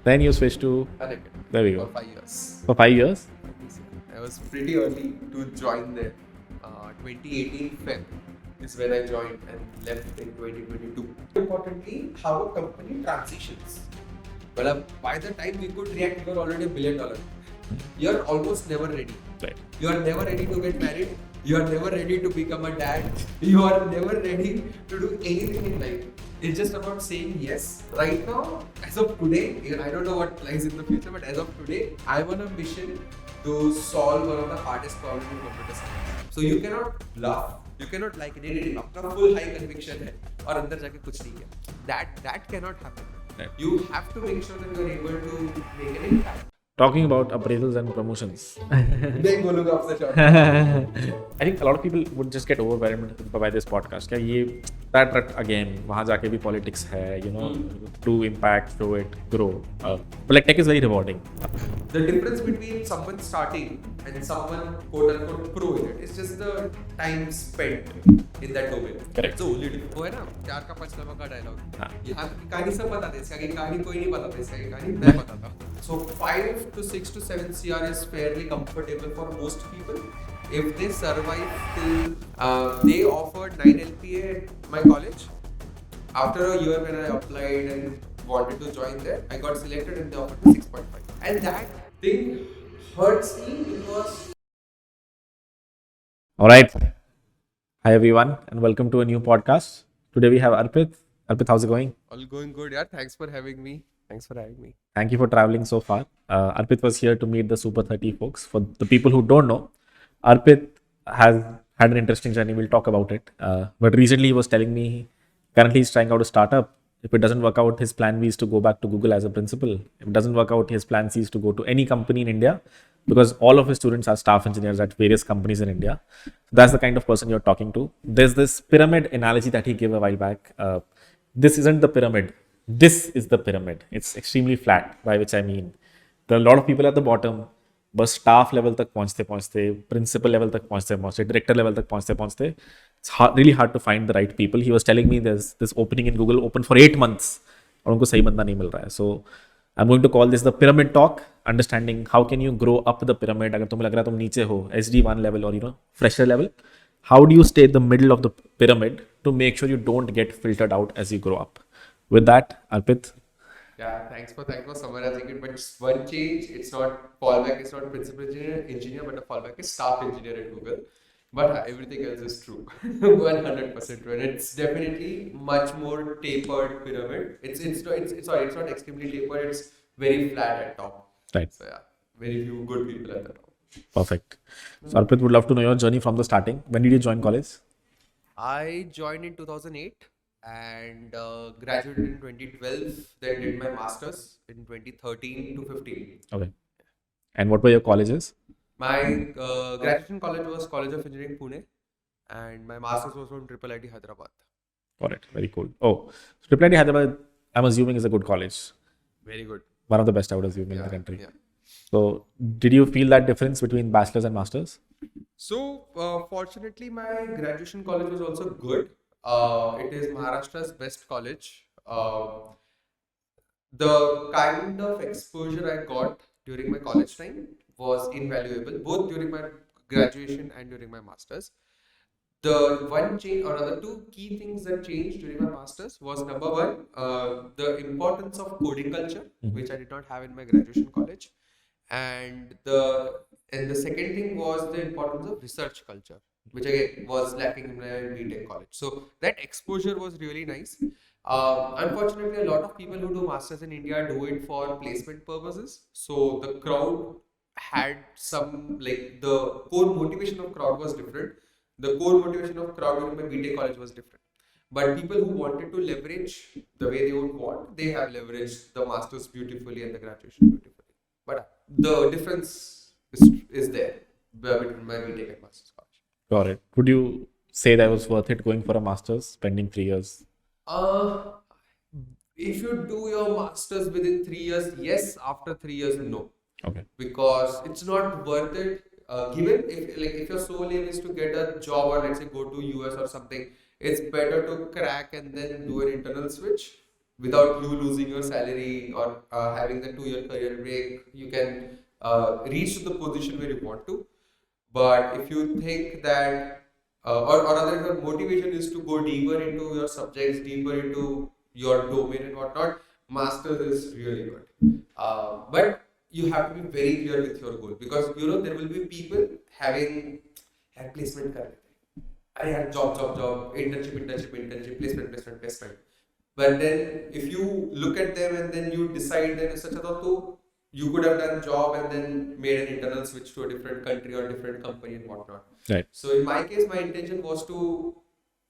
Then you switched to... Unacademy. There we go. For 5 years. For 5 years? I was pretty early to join there. 2018 Feb is when I joined and left in 2022. Importantly, how a company transitions. Well, by the time we could react, we were already $1 billion. You're almost never ready. Right. You are never ready to get married. You are never ready to become a dad. You are never ready to do anything in life. It's just about saying yes. Right now, as of today, I don't know what lies in the future, but as of today, I'm on a mission to solve one of the hardest problems in computer science. So you cannot bluff. You cannot like it. अपना full high conviction है और अंदर जाके कुछ नहीं है. That cannot happen. Right. You have to make sure that you are able to make an impact. Talking about appraisals and promotions. नहीं बोलूँगा आपसे short. I think a lot of people would just get overwhelmed by this podcast. क्या ये that again वहाँ जाके भी politics है, you know, do impact, show it, grow. But like tech is very rewarding. The difference between someone starting and someone quote unquote pro in it is just the time spent in that domain. Correct. So only वो है ना प्यार का पचलवा का dialogue. यहाँ की कहानी सब बताते हैं, इसका की कहानी कोई नहीं बताता, इसका की कहानी मैं बताता हूँ. So 5 to 6 to 7 CR is fairly comfortable for most people. If they survive till they offered 9 LPA at my college. After a year when I applied and wanted to join there, I got selected and they offered me 6.5. And that thing hurts me because... Alright. Hi everyone and welcome to a new podcast. Today we have Arpit. Arpit, how's it going? All going good, yeah. Thanks for having me. Thank you for traveling so far. Arpit was here to meet the Super 30 folks. For the people who don't know, Arpit has had an interesting journey. We'll talk about it. But recently he was telling me currently he's trying out a startup. If it doesn't work out, his plan B is to go back to Google as a principal. If it doesn't work out, his plan C is to go to any company in India because all of his students are staff engineers at various companies in India. That's the kind of person you're talking to. There's this pyramid analogy that he gave a while back. This isn't the pyramid. This is the pyramid. It's extremely flat, by which I mean there are a lot of people at the bottom, but staff level तक पहुंचते, principal level तक पहुंचते, director level तक पहुंचते. It's really hard to find the right people. He was telling me there's this opening in Google open for 8 months और उनको सही बंदा नहीं मिल रहा है. So I'm going to call this the pyramid talk, understanding how can you grow up the pyramid. अगर तुम्हें लग रहा है तुम नीचे हो SD1 level or fresher level, how do you stay in the middle of the pyramid to make sure you don't get filtered out as you grow up? With that, Arpit. Yeah, thanks for summarizing it. But it's one change. It's not fallback. It's not principal engineer, but a fallback is staff engineer at Google. But everything else is true, 100% true. And it's definitely much more tapered pyramid. It's not extremely tapered. It's very flat at top. Right. So yeah, very few good people at the top. Perfect. So Arpit, would love to know your journey from the starting. When did you join college? I joined in 2008. And graduated in 2012, then did my masters in 2013 to 15. Okay. And what were your colleges? My graduation college was College of Engineering Pune, and my masters was from 𝗟𝗶 Hyderabad. Got it. Very cool. Oh, so 𝗟𝗶 Hyderabad, I'm assuming is a good college. Very good. One of the best, I would assume, in the country. Yeah. So, did you feel that difference between bachelor's and masters? So, fortunately, my graduation college was also good. It is Maharashtra's best college. The kind of exposure I got during my college time was invaluable, both during my graduation and during my masters. The one change or the two key things that changed during my masters was number one, the importance of coding culture, which I did not have in my graduation college, and the second thing was the importance of research culture, which again was lacking in my BTech college. So that exposure was really nice. Unfortunately, a lot of people who do masters in India do it for placement purposes. So the crowd had some, like, the core motivation of crowd was different. The core motivation of crowd during my BTech college was different. But people who wanted to leverage the way they would want, they have leveraged the masters beautifully and the graduation beautifully. But the difference is there between my BTech and masters college. Got it. Would you say that was worth it going for a master's, spending 3 years? If you do your masters within 3 years, yes. After 3 years, no. Okay. Because it's not worth it. Given if your sole aim is to get a job or let's say go to US or something, it's better to crack and then do an internal switch without you losing your salary or having the 2 year career break, you can reach to the position where you want to. But if you think that, or rather, your motivation is to go deeper into your subjects, deeper into your domain and whatnot, masters is really good. But you have to be very clear with your goal, because there will be people having placement कर लेते हैं, अरे यार job, internship, placement. But then if you look at them and then you decide that such a you could have done job and then made an internal switch to a different country or different company and whatnot. Right. So in my case, my intention was to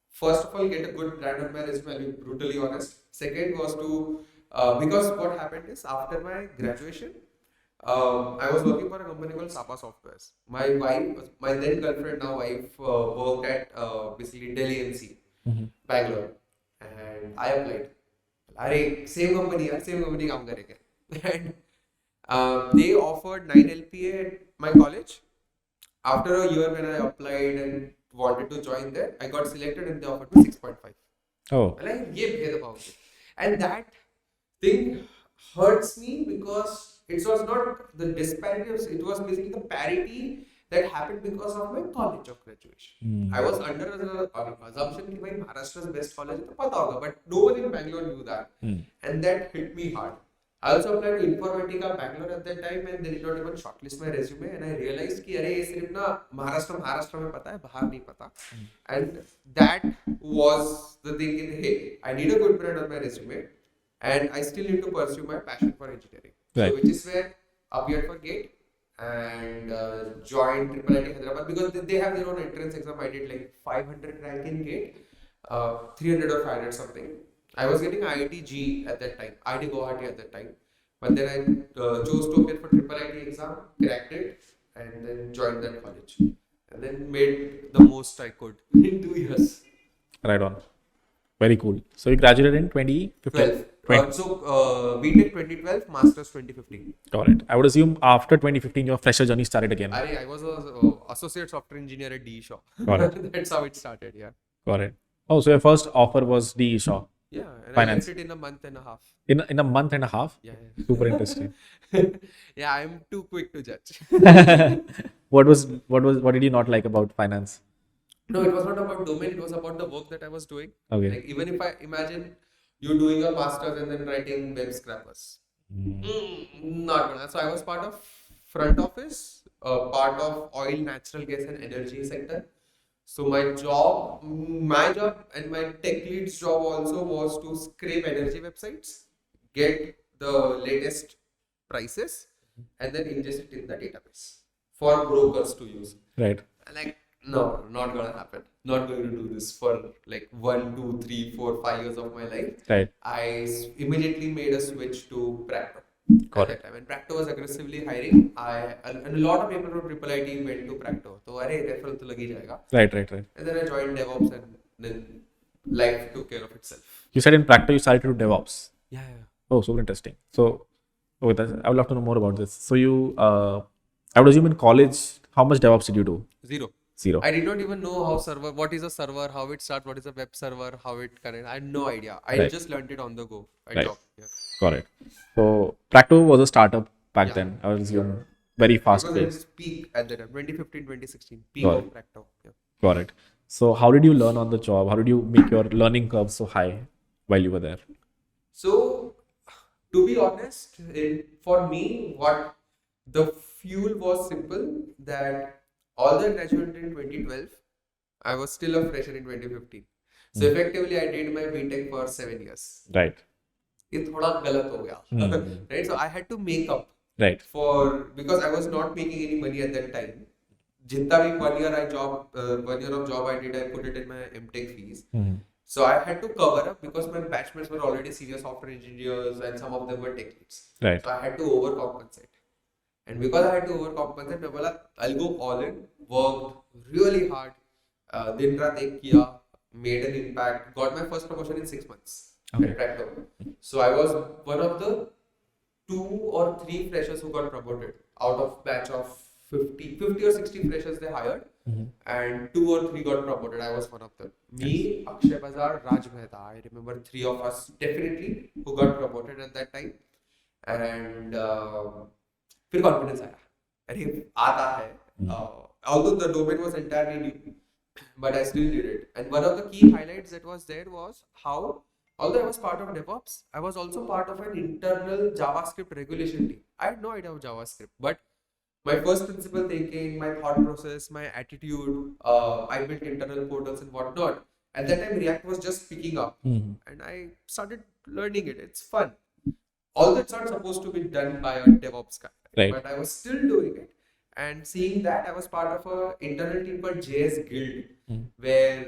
first of all get a good brand on my resume. I'll be brutally honest. Second was to because what happened is after my graduation, I was working for a company called 𝗟𝗶 Softwares. My wife, my then girlfriend, now wife, worked at basically Delhi MC, Bangalore, and I applied. अरे same company काम करेंगे. And they offered 9 LPA at my college. After a year when I applied and wanted to join there, I got selected and they offered me 6.5. Oh. And that thing hurts me because it was not the disparity, it was basically the parity that happened because of my college of graduation. I was under the assumption that Maharashtra's best college is pata hoga, but nobody in Bangalore knew that. And that hit me hard. I also applied to Informatica Bangalore at that time and they did not even shortlist my resume, and I realized कि अरे ये सिर्फ ना महाराष्ट्र में पता है, बाहर नहीं पता. And that was the thing in, hey, I need a good brand on my resume and I still need to pursue my passion for engineering. Right. So which is where I appeared for GATE and joined IIIT Hyderabad, because they have their own entrance exam. I did like 500 rank in GATE, 300 or 500 something. I was getting IIT at that time, IIT Guwahati at that time. But then I chose to appear for IIIT exam, cracked it, and then joined that college. And then made the most I could in 2 years. Right on. Very cool. So you graduated in 2015? 12. So BTech 2012, Masters 2015. Got it. I would assume after 2015 your fresher journey started again. I was an associate software engineer at DE Shaw. Got it. That's how it started, yeah. Got it. Oh, so your first offer was DE Shaw. Yeah, and Finance. I left it in a month and a half. In a month and a half? Yeah. Super interesting. Yeah, I'm too quick to judge. What did you not like about finance? No, it was not about domain, it was about the work that I was doing. Okay. Like, even if I imagine you doing your masters and then writing web scrapers. Not gonna. So I was part of front office, part of oil, natural gas and energy sector. So my job and my tech lead's job also was to scrape energy websites, get the latest prices, and then ingest it in the database for brokers to use. Right. Like, no, not gonna happen. Not going to do this for like 1, 2, 3, 4, 5 years of my life. Right. I immediately made a switch to Practo. Got at that time. And Practo was aggressively hiring. And a lot of people from IIIT went to Practo. So, referral to lagi jayega. Right. And then I joined DevOps and then life took care of itself. You said in Practo you started to do DevOps. Yeah. Oh, super interesting. So, I would love to know more about this. So you, I would assume in college, how much DevOps did you do? Zero. I did not even know what is a server, how it starts, what is a web server, how it connects. I had no idea. I just learned it on the go. Yeah. Got it. So Practo was a startup back then. I would assume very fast paced. It was peak at the time, 2015, 2016. Peak of Practo. Yeah. Got it. So how did you learn on the job? How did you make your learning curve so high while you were there? So, to be honest, for me, what the fuel was simple, that although I graduated in 2012, I was still a fresher in 2015. So effectively, I did my BTech for 7 years. Right. It thoda galat ho gaya. Right. So I had to make up. Right. Because I was not making any money at that time. Jitna bhi 1 year of job I did, I put it in my MTech fees. So I had to cover up because my batchmates were already senior software engineers and some of them were tech leads. Right. So I had to overcompensate. And because I had to overcompensate, I thought, I'll go all in, worked really hard, din raat ek kiya, made an impact, got my first promotion in 6 months. Okay. At Practo. So I was one of the 2 or 3 freshers who got promoted out of batch of 50 or 60 freshers they hired, and 2 or 3 got promoted. I was one of them. Me, 𝗥𝗲𝗳𝗲𝗿𝗶𝗀𝗃, I remember 3 of us definitely who got promoted at that time. And फिर confidence आया, अरे आता है. Although the domain was entirely new, but I still did it. And one of the key highlights that was there was how, although I was part of DevOps, I was also part of an internal JavaScript regulation team. I had no idea of JavaScript, but my first principle thinking, my thought process, my attitude, I built internal portals and whatnot. At that time, React was just picking up, and I started learning it. It's fun. Although it's not supposed to be done by a DevOps guy, right, but I was still doing it. And seeing that, I was part of a internal team called JS Guild, where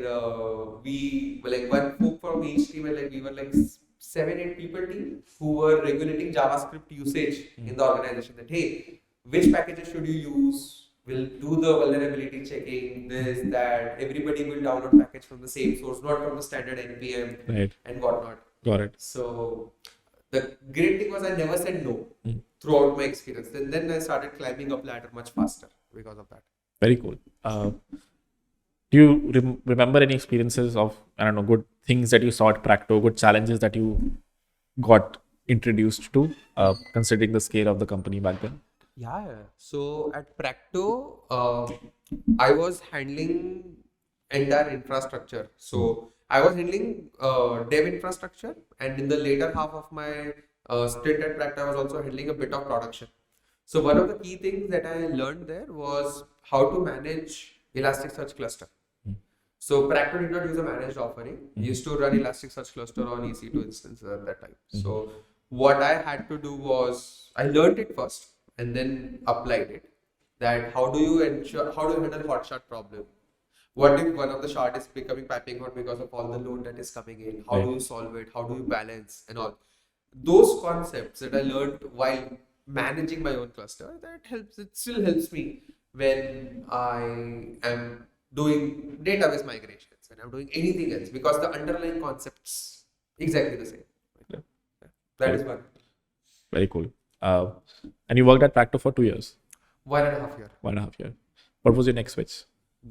we were like one folk from each team, and like we were like 7-8 people team who were regulating JavaScript usage in the organization. That hey, which packages should you use? We'll do the vulnerability checking, this, that. Everybody will download package from the same source, not from the standard npm, right, and whatnot. got it. So the great thing was I never said no throughout my experience. And then I started climbing up ladder much faster because of that. Very cool. Do you remember any experiences of, I don't know, good things that you saw at Practo, good challenges that you got introduced to, considering the scale of the company back then? Yeah. So at Practo, I was handling entire infrastructure. So I was handling dev infrastructure, and in the later half of my stint at Practo, I was also handling a bit of production. So one of the key things that I learned there was how to manage Elasticsearch cluster. So Practo did not use a managed offering. We used to run Elasticsearch cluster on EC2 instances at that time. So what I had to do was, I learned it first and then applied it. That how do you handle hotshot problem? What if one of the shard is becoming piping hot because of all the load that is coming in? How do you solve it? How do you balance and all? Those concepts that I learned while managing my own cluster, that helps. It still helps me when I am doing database migrations, when I'm doing anything else, because the underlying concepts exactly the same. Yeah. That is one. Very cool. And you worked at Practo for 2 years. 1.5 years. 1.5 years. What was your next switch?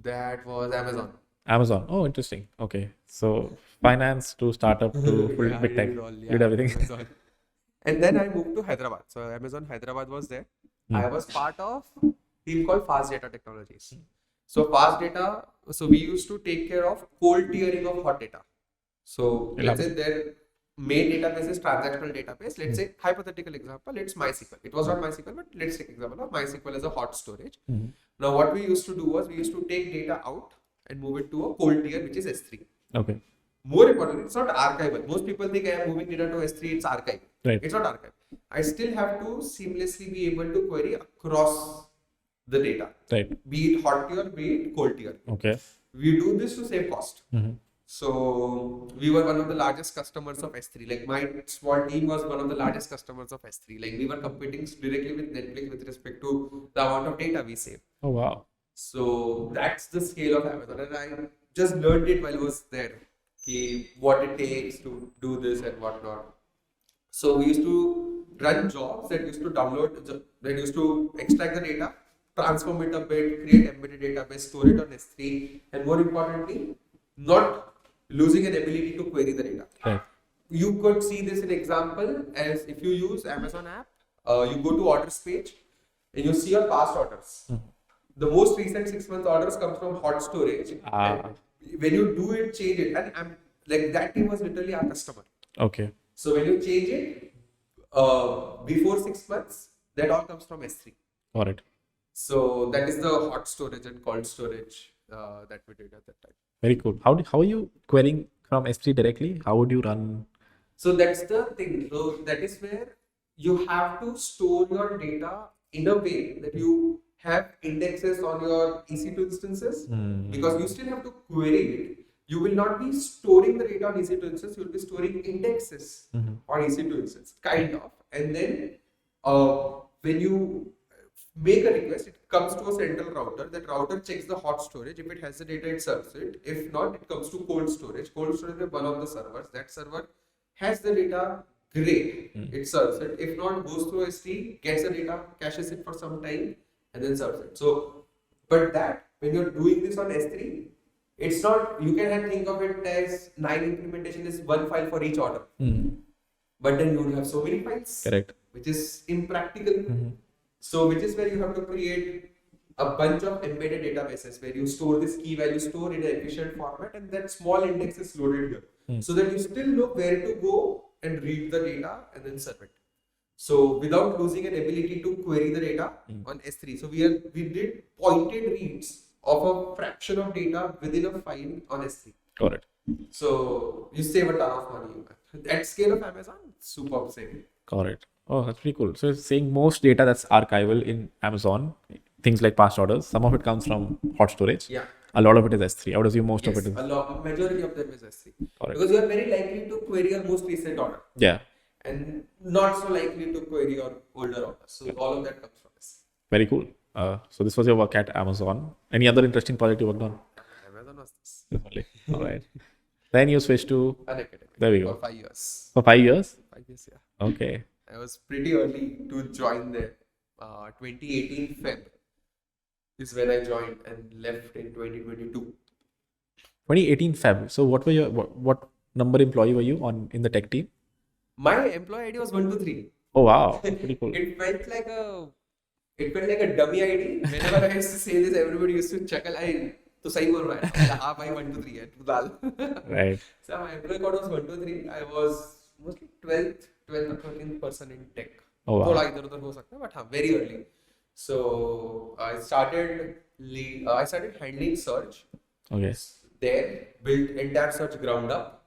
That was Amazon. Amazon. Oh, interesting. Okay. So finance to startup to full big tech. You did everything. Amazon. And then I moved to Hyderabad. So Amazon Hyderabad was there. I was part of a team called Fast Data Technologies. So Fast Data, so we used to take care of cold tiering of hot data. So let's say their main database is transactional database. Let's say hypothetical example, it's MySQL. It was not MySQL, but let's take example of MySQL as a hot storage. Now what we used to do was we used to take data out and move it to a cold tier, which is S3. Okay. More importantly, it's not archival. Most people think I am moving data to S3, it's archive. Right. It's not archive. I still have to seamlessly be able to query across the data. Right. Be it hot tier, be it cold tier. Okay. We do this to save cost. So we were one of the largest customers of S3. Like my small team was one of the largest customers of S3. Like we were competing directly with Netflix with respect to the amount of data we save. Oh, wow. So that's the scale of Amazon. And I just learned it while I was there. What it takes to do this and whatnot. So we used to run jobs that used to download, that used to extract the data, transform it a bit, create embedded database, store it on S3, and more importantly, not losing an ability to query the data. Right. You could see this in example as if you use Amazon app, you go to orders page and you see your past orders. The most recent 6 month orders come from hot storage. When you do it, change it, and I'm like that team was literally our customer. Okay. So when you change it before 6 months, that all comes from S3. Got it. So that is the hot storage and cold storage that we did at that time. Very cool. How are you querying from S3 directly? How would you run? So that's the thing. So that is where you have to store your data in a way that you have indexes on your EC2 instances, because you still have to query it. You will not be storing the data on EC2 instance, you will be storing indexes on EC2 instance, kind of. And then when you make a request, it comes to a central router. That router checks the hot storage. If it has the data, it serves it. If not, it comes to cold storage. Cold storage is one of the servers. That server has the data, great, it serves it. If not, goes through S3, gets the data, caches it for some time, and then serves it. So, but that when you're doing this on S3, it's not, you can think of it as 9 implementation is one file for each order. But then you would have so many files, Correct. which is impractical. So, which is where you have to create a bunch of embedded databases where you store this key value store in an efficient format, and that small index is loaded here, so that you still know where to go and read the data and then serve it. So without losing an ability to query the data on S3. So we did pointed reads of a fraction of data within a file on S3. Got it. So you save a ton of money. At scale of Amazon, super saving. Got it. Oh, that's pretty cool. So it's saying most data that's archival in Amazon, things like past orders, some of it comes from hot storage. Yeah. A lot of it is S3. I would assume most Yes, of it is. a majority of them is S3. Correct. Because you are very likely to query your most recent order. Yeah. And not so likely to query your older orders. So all of that comes from S3. Very cool. So this was your work at Amazon. Any other interesting project you worked on? Amazon was this. All right. Then you switched to Unacademy. There we go. For 5 years. For 5 years? 5 years, yeah. Okay. I was pretty early to join there. 2018 Feb is when I joined and left in 2022. 2018 Feb. So what were your what number employee were you on in the tech team? My employee ID was 123. Oh wow, pretty cool. It felt like a dummy ID. Whenever I used to say this, everybody used to chuckle. तो सही बोल रहा है. हाँ भाई 123 है. तू डाल. Right. So my employee code was 123. I was mostly 12th or 13th person in tech. Oh wow. थोड़ा इधर उधर हो सकता है, but हाँ, very early. So I started handling search. Okay. There, built entire search ground up.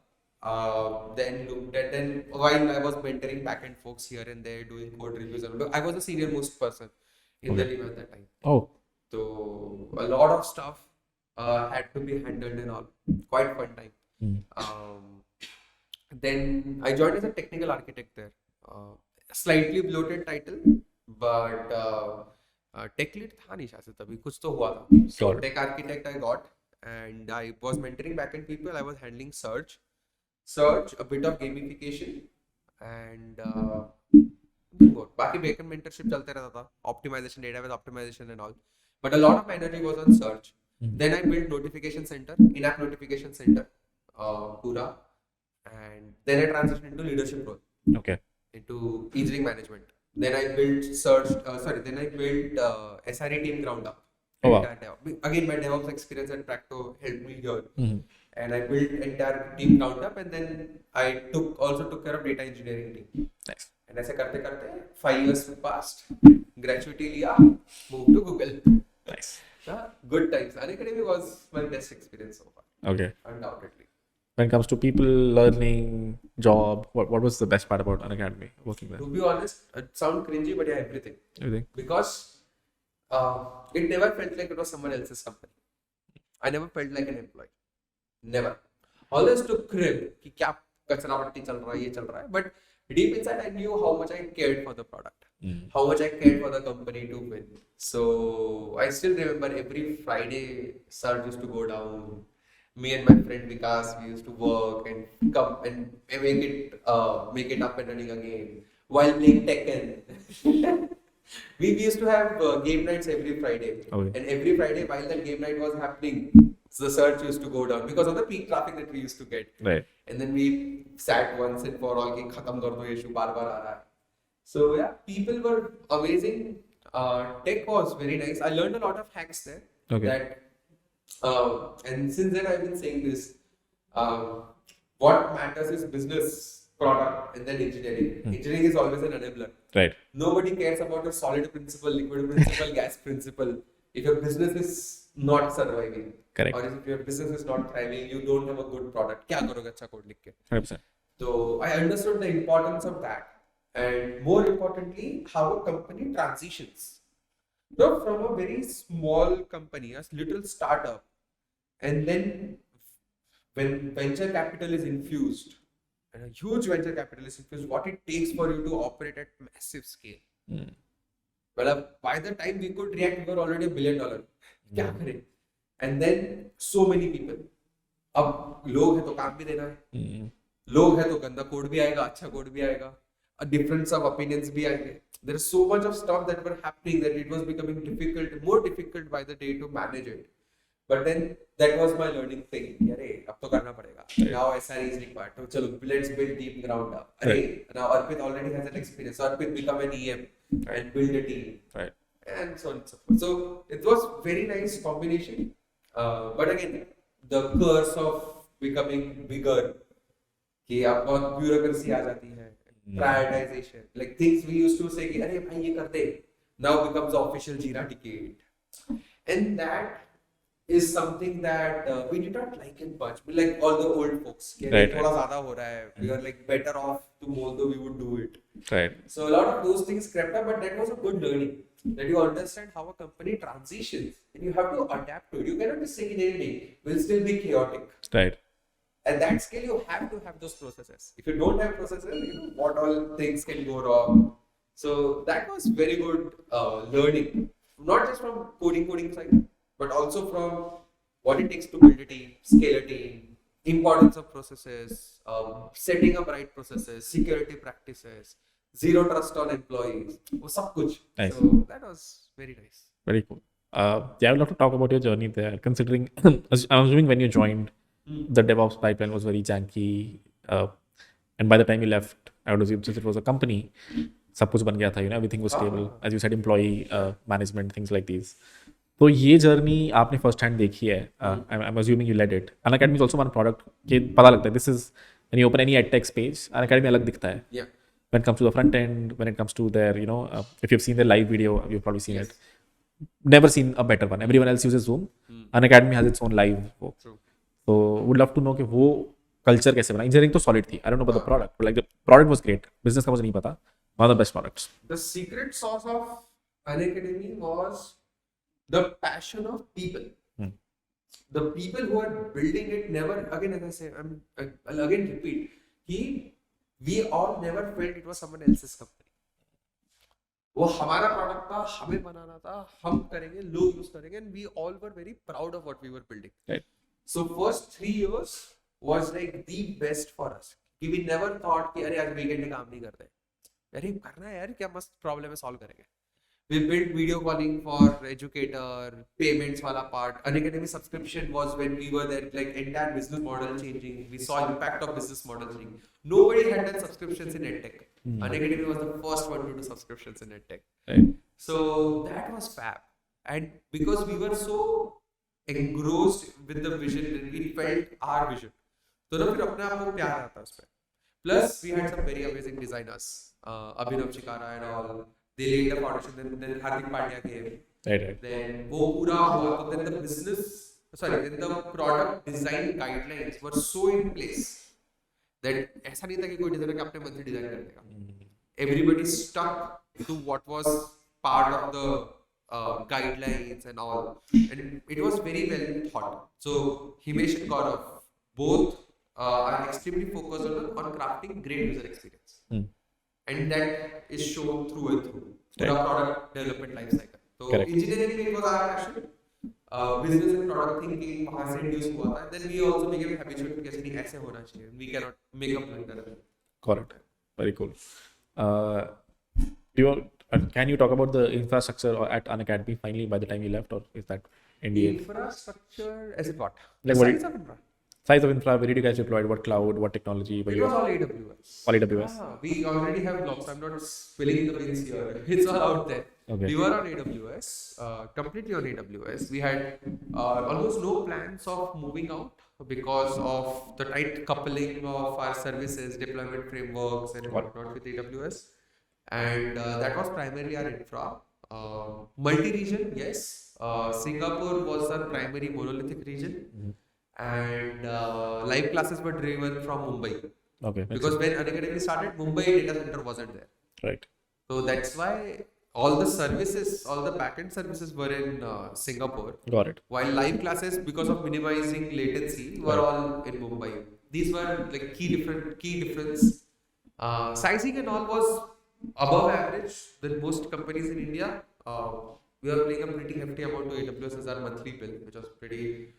Then while I was mentoring backend folks here and there, doing code reviews, I was the senior most person in the team at that time. Oh. So a lot of stuff had to be handled and all. Quite fun time. Then I joined as a technical architect there. Slightly bloated title, but tech lead था नहीं शायद तभी कुछ तो हुआ था. So tech architect I got, and I was mentoring backend people. I was handling search, a bit of gamification, and बाकी backend mentorship चलते रहता था. Optimization, database optimization and all. But a lot of my energy was on search. Then I built notification center, in-app notification center, Pura, and then I transitioned into leadership role. Okay. Into engineering management. Then I built SRE team ground up. Oh, wow. Again, my DevOps experience at Practo helped me here. And I built entire team ground up, and then I also took care of data engineering team. Nice. And ऐसे करते करते 5 years passed. Gratuity लिया, moved to Google. Nice. Good times. Unacademy was my best experience so far. Okay. Undoubtedly. When it comes to people, learning, job, what was the best part about Unacademy working there? To be honest, it sounds cringy, but yeah, everything. Everything. Because it never felt like it was someone else's company. I never felt like an employee. Never. Always to crib कि क्या कचरा पट्टी चल रहा है, ये चल रहा है. But deep inside, I knew how much I cared for the product, how much I cared for the company to win. So I still remember every Friday, Surge used to go down. Me and my friend Vikas, we used to work and come and make it up and running again while playing Tekken. we used to have game nights every Friday. Okay. And every Friday while that game night was happening, the search used to go down because of the peak traffic that we used to get. Right. And then we sat once and for all कि खत्म कर दो ये issue बार बार आ रहा है. So yeah, people were amazing. Tech was very nice. I learned a lot of hacks there. Okay. That and since then I've been saying this. What matters is business, product, and then engineering. Engineering is always an enabler. Right. Nobody cares about your solid principle, liquid principle, gas principle. If your business is not surviving, Correct. or if your business is not thriving, you don't have a good product. क्या करोगे अच्छा code लिख के? 100%. So I understood the importance of that, and more importantly, how a company transitions. So from a very small company, a little startup, and then when venture capital is infused, and a huge venture capital is infused, what it takes for you to operate at massive scale. Well, by the time we could react, we were already $1 billion. क्या करें? And then so many people. अब लोग हैं तो काम भी देना है. लोग हैं तो गंदा कोड भी आएगा, अच्छा कोड भी आएगा. a difference of opinions bhi aaenge. There is so much of stuff that were happening that it was becoming more difficult by the day to manage it. But then that was my learning thing. Arey, ab to karna padega. Now SRE is required. So chalo, let's build deep ground up. Arey, now Arpit already has an experience. So Arpit become an EM and build a team. Right. And so on and so forth. So it was very nice combination. But again, the curse of becoming bigger, कि आप बहुत bureaucracy आ जाती है, prioritization, like things we used to say कि अरे भाई ये करते, now becomes the official Jira ticket, and that is something that we did not like it much. We like all the old folks, कि Right, थोड़ा ज़्यादा हो रहा है, we are like better off to although we would do it. Right. So a lot of those things crept up, but that was a good learning. That you understand how a company transitions and you have to adapt to it. You cannot just say it will still be chaotic. Right. At that scale, you have to have those processes. If you don't have processes, you know what all things can go wrong. So that was very good learning, not just from coding side, but also from what it takes to build a team, scale a team, importance of processes, setting up right processes, security practices, zero trust on employees, वो सब कुछ. Nice. So that was very nice. Very cool. Yeah, I would love to talk about your journey there. Considering, I'm assuming when you joined, the DevOps pipeline was very janky, and by the time you left, I would assume since it was a company, सब कुछ बन गया था, everything was stable. As you said, employee management, things like these. तो ये journey आपने first hand देखी है. I'm assuming you led it. Unacademy is also one product कि पता लगता है. This is when you open any edtech page, Unacademy अलग दिखता है. Yeah. When it comes to the front end, when it comes to their, if you've seen their live video, you've probably seen it. Never seen a better one. Everyone else uses Zoom. Unacademy has its own live. True. So would love to know कि वो culture कैसे बना. Engineering तो solid थी. I don't know about the product, but like the product was great. Business का मुझे नहीं पता. One of the best products. The secret sauce of Unacademy was the passion of people. The people who are building it never, again as I say, I'll again repeat, we all never felt it was someone else's company. वो हमारा product था, हमें बनाना था, हम करेंगे, लोग use करेंगे, and we all were very proud of what we were building. Right. So first 3 years was like the best for us. We never thought कि अरे आज weekend में काम नहीं करते, अरे करना है यार, क्या मस्त प्रॉब्लम है, सॉल्व करेंगे. We built video calling for educator, payments wala part. Unacademy subscription was when we were there, like entire business model changing. We saw impact of business model changing. Nobody had done subscriptions in edtech. Unacademy was the first one to do subscriptions in edtech. Right. So that was fab. And because we were so engrossed with the vision, and we felt our vision, तो ना फिर अपने आप को प्यार आता उस पे. Plus we had some very amazing designers, 𝗟𝗶ः𝗸𝗀𝗀 and all. They laid the foundation, then Hardik Pandya came. Right. Then वो पूरा हुआ, तो then then the product design guidelines were so in place that ऐसा नहीं था कि कोई डिजाइनर के अपने मन से डिजाइन कर देगा. Everybody stuck to what was part of the guidelines and all, and it was very well thought. So Himesh and Gaurav both are extremely focused on crafting great user experience. And that is shown through and through. Right. Product development life cycle. So engineering में was our passion. Business and product thinking वहाँ से induce हुआ था. Then we also became habitual कि ऐसे नहीं, ऐसे होना चाहिए. We cannot make a blunder. Correct. Very cool. Can you talk about the infrastructure at Unacademy finally by the time you left, or is that NDA? Infrastructure as in what? Like the what size of infra. Size of infra, where did you guys deploy? What cloud, what technology? It was all AWS. All AWS? We already have blocks. I'm not spilling the beans here. It's all out there. Okay. We were on AWS, completely on AWS. We had almost no plans of moving out because of the tight coupling of our services, deployment frameworks and whatnot with AWS. And that was primarily our infra. Multi-region, yes. Singapore was our primary monolithic region. And live classes were driven from Mumbai. Okay. Because when Unacademy started, Mumbai data center wasn't there. Right. So that's why all the services, all the backend services were in Singapore. Got it. While live classes, because of minimizing latency, were all in Mumbai. These were like key difference. Sizing and all was above average than most companies in India. We were paying a pretty hefty amount to AWS as our monthly bill, which was pretty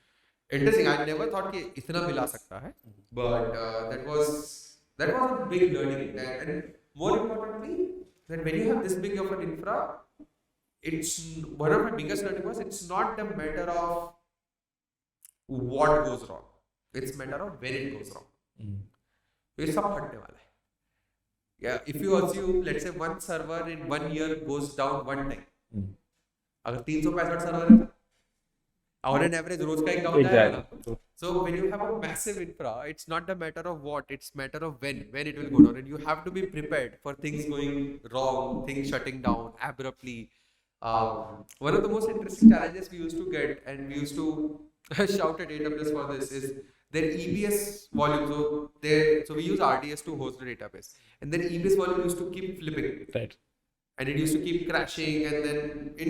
interesting. I never thought कि इतना मिला सकता है, but that was a big learning, and more importantly, that when you have this big of an infra, it's one of my biggest learning was it's not a matter of what goes wrong. It's a matter of when it goes wrong. ये सब हटने वाला है. Yeah, if you assume, let's say one server in 1 year goes down one time, अगर 365 server है, on an average रोज का एक down जाएगा ना. So when you have a massive infra, it's not a matter of what, it's matter of when it will go down, and you have to be prepared for things going wrong, things shutting down abruptly. One of the most interesting challenges we used to get, and we used to shout at AWS for this, is their EBS volume. So we use RDS to host the database, and then EBS volume used to keep flipping, Right. and it used to keep crashing, and then it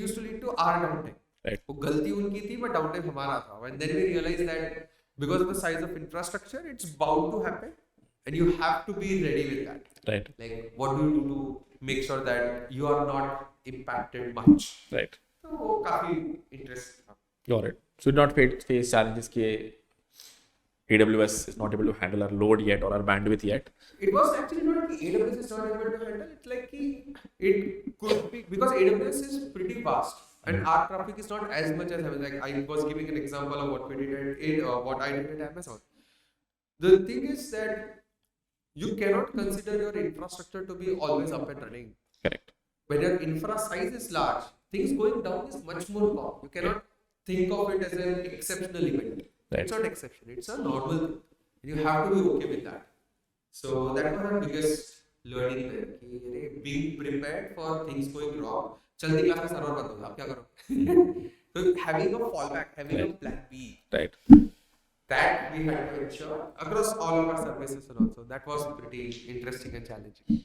used to lead to our downtime. Right. वो गलती उनकी थी, but downtime हमारा था. And then we realized that because of the size of infrastructure, it's bound to happen, and you have to be ready with that. Right. Like, what do you do to make sure that you are not impacted much? Right. So वो काफी interesting था. Got it. So you did not face challenges कि AWS is not able to handle our load yet or our bandwidth yet. It was actually not that AWS is not able to handle. It's like it could be, because AWS is pretty vast. And our traffic is not as much as Amazon. Like, I was giving an example of what we did at what I did at Amazon. The thing is that you cannot consider your infrastructure to be always up and running. Correct. When your infra size is large, things going down is much more common. You cannot think of it as an exceptional event. Right. It's not exception. It's a normal thing. And you have to be okay with that. So that was our biggest learning there. Being prepared for things going wrong. चलती class में server बंद हो गया, आप क्या करो? So having a fallback, having a plan B. Right. That we had to ensure across all of our services, and also that was pretty interesting and challenging.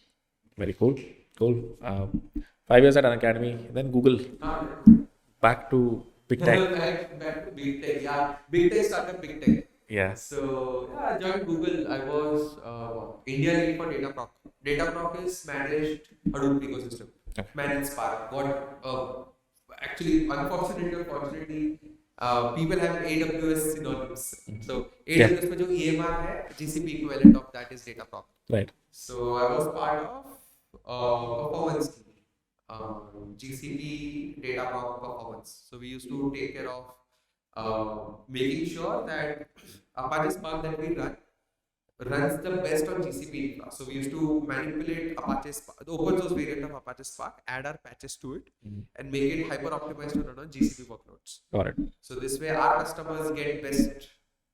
Very cool. Cool. 5 years at Unacademy, then Google. Back to big tech. Back to big tech. Yeah, big tech started big tech. Yeah. So yeah, I joined Google. I was India lead for DataProc. DataProc is managed Hadoop ecosystem. Managed Spark. Actually, unfortunately or fortunately, people have AWS synonyms. So AWS में जो EMR है, GCP equivalent of that is DataProc. Right. So I was part of performance team. GCP DataProc performance. So we used to take care of making sure that Apache Spark that we runs the best on GCP infra. So we used to manipulate Apache Spark, the open source variant of Apache Spark, add our patches to it, and make it hyper optimized to run on GCP workloads. Got it. So this way our customers get best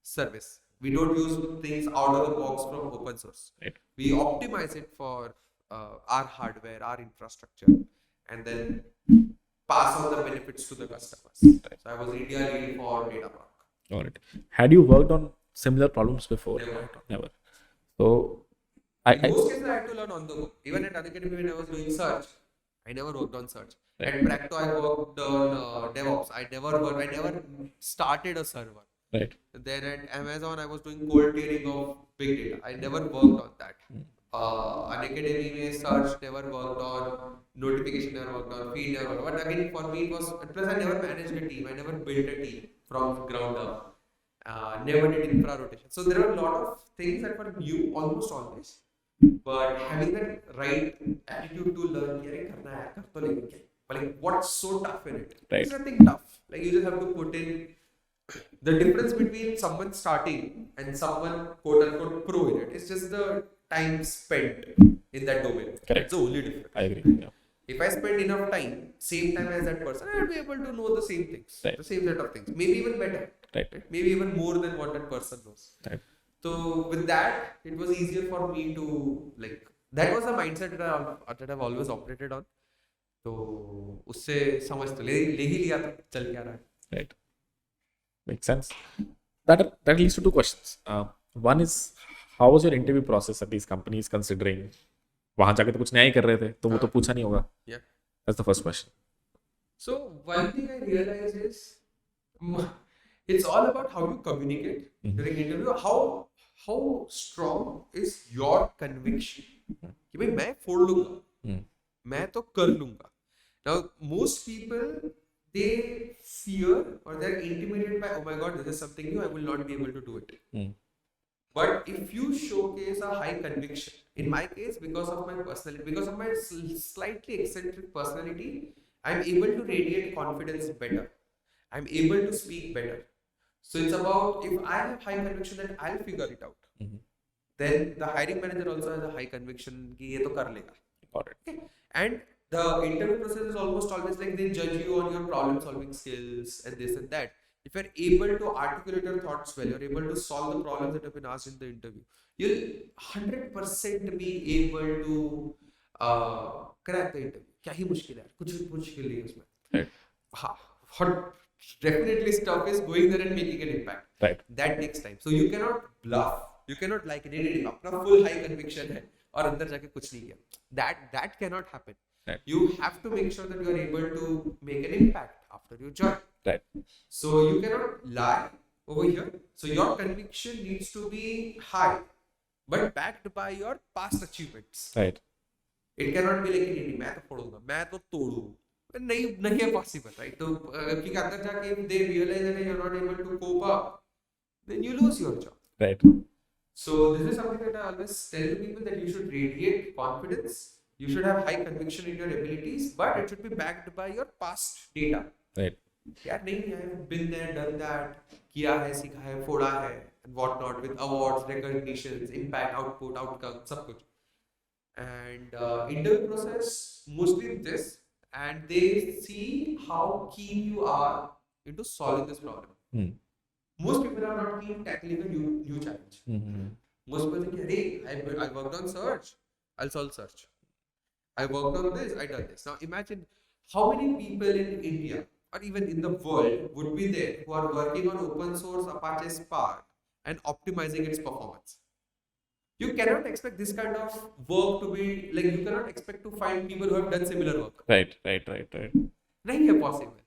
service. We don't use things out of the box from open source. Right. We optimize it for our hardware, our infrastructure, and then pass on the benefits to the customers. Right. So I was India lead for DataProc. Got it. Had you worked on similar problems before? Never. So, In most cases, I had to learn on the go. Even at Unacademy, when I was doing search, I never worked on search. Right. At Practo, I worked on DevOps. I never started a server. Right. Then at Amazon, I was doing cold tiering of big data. I never worked on that. Unacademy में search never worked on, notification never worked on, feed never worked on. But again, for me, it was, plus I never managed a team. I never built a team from ground up. Never did infra rotation. So there are a lot of things that were new almost always. But having that right attitude to learn, but like what's so tough in it? Right. There's nothing tough. Like you just have to put in the difference between someone starting and someone quote unquote pro in it. It's just the time spent in that domain. Correct. That's the only difference. I agree. Yeah. If I spend enough time, same time as that person, I'll be able to know the same things, Right. the same set of things, maybe even better, Right. maybe even more than what that person knows. Right. So with that, it was easier for me to that was the mindset that I've always operated on. तो उससे समझ तो ले ही लिया था, चल क्या रहा है. Right. Makes sense. That leads to two questions. One is, how was your interview process at these companies, considering वहाँ जाके तो कुछ नया ही कर रहे थे, तो वो तो पूछा नहीं होगा. Yeah. That's the first question. So one thing I realized is it's all about how you communicate during interview. How strong is your conviction? कि भाई मैं फोड़ लूँगा, मैं तो कर लूँगा. Now most people, they fear or they're intimidated by, oh my god, this is something new, I will not be able to do it. But if you showcase a high conviction, in my case, because of my personality, because of my slightly eccentric personality, I'm able to radiate confidence better. I'm able to speak better. So it's about, if I have high conviction that I'll figure it out, then the hiring manager also has a high conviction कि ये तो कर लेगा. Got it. Okay. And the interview process is almost always like they judge you on your problem solving skills and this and that. If you're able to articulate your thoughts well, you're able to solve the problems that have been asked in the interview, you'll 100% be able to crack the interview. क्या ही मुश्किल है, कुछ भी मुश्किल नहीं है उसमें. Right. हाँ, definitely stuff is going there and making an impact. Right. That takes time. So you cannot bluff. You cannot like नहीं अपना full high conviction है और अंदर जाके कुछ नहीं किया. That cannot happen. Right. You have to make sure that you are able to make an impact after you join. Right. So you cannot lie over here. So your conviction needs to be high, but backed by your past achievements. Right. It cannot be like नहीं मैं तो फोड़ूंगा, मैं तो तोड़ूंगा. नहीं है possible, right? तो क्योंकि अंदर जाके if they realize that you're not able to cope up, then you lose your job. Right. So this is something that I always tell people, that you should radiate confidence. You should have high conviction in your abilities, but it should be backed by your past data. Right. यार नहीं, I have been there, done that, किया है, सीखा है, फोड़ा है, and what not, with awards, recognitions, impact, output, outcome, सब कुछ. And interview process mostly this, and they see how keen you are into solving this problem. Most people are not keen tackling a new challenge. Most people think, hey, I worked on search, I'll solve search. I worked on this, I done this. Now imagine how many people in India or even in the world would be there who are working on open source Apache Spark and optimizing its performance. You cannot expect this kind of work to be like, you cannot expect to find people who have done similar work. Right. नहीं है possible.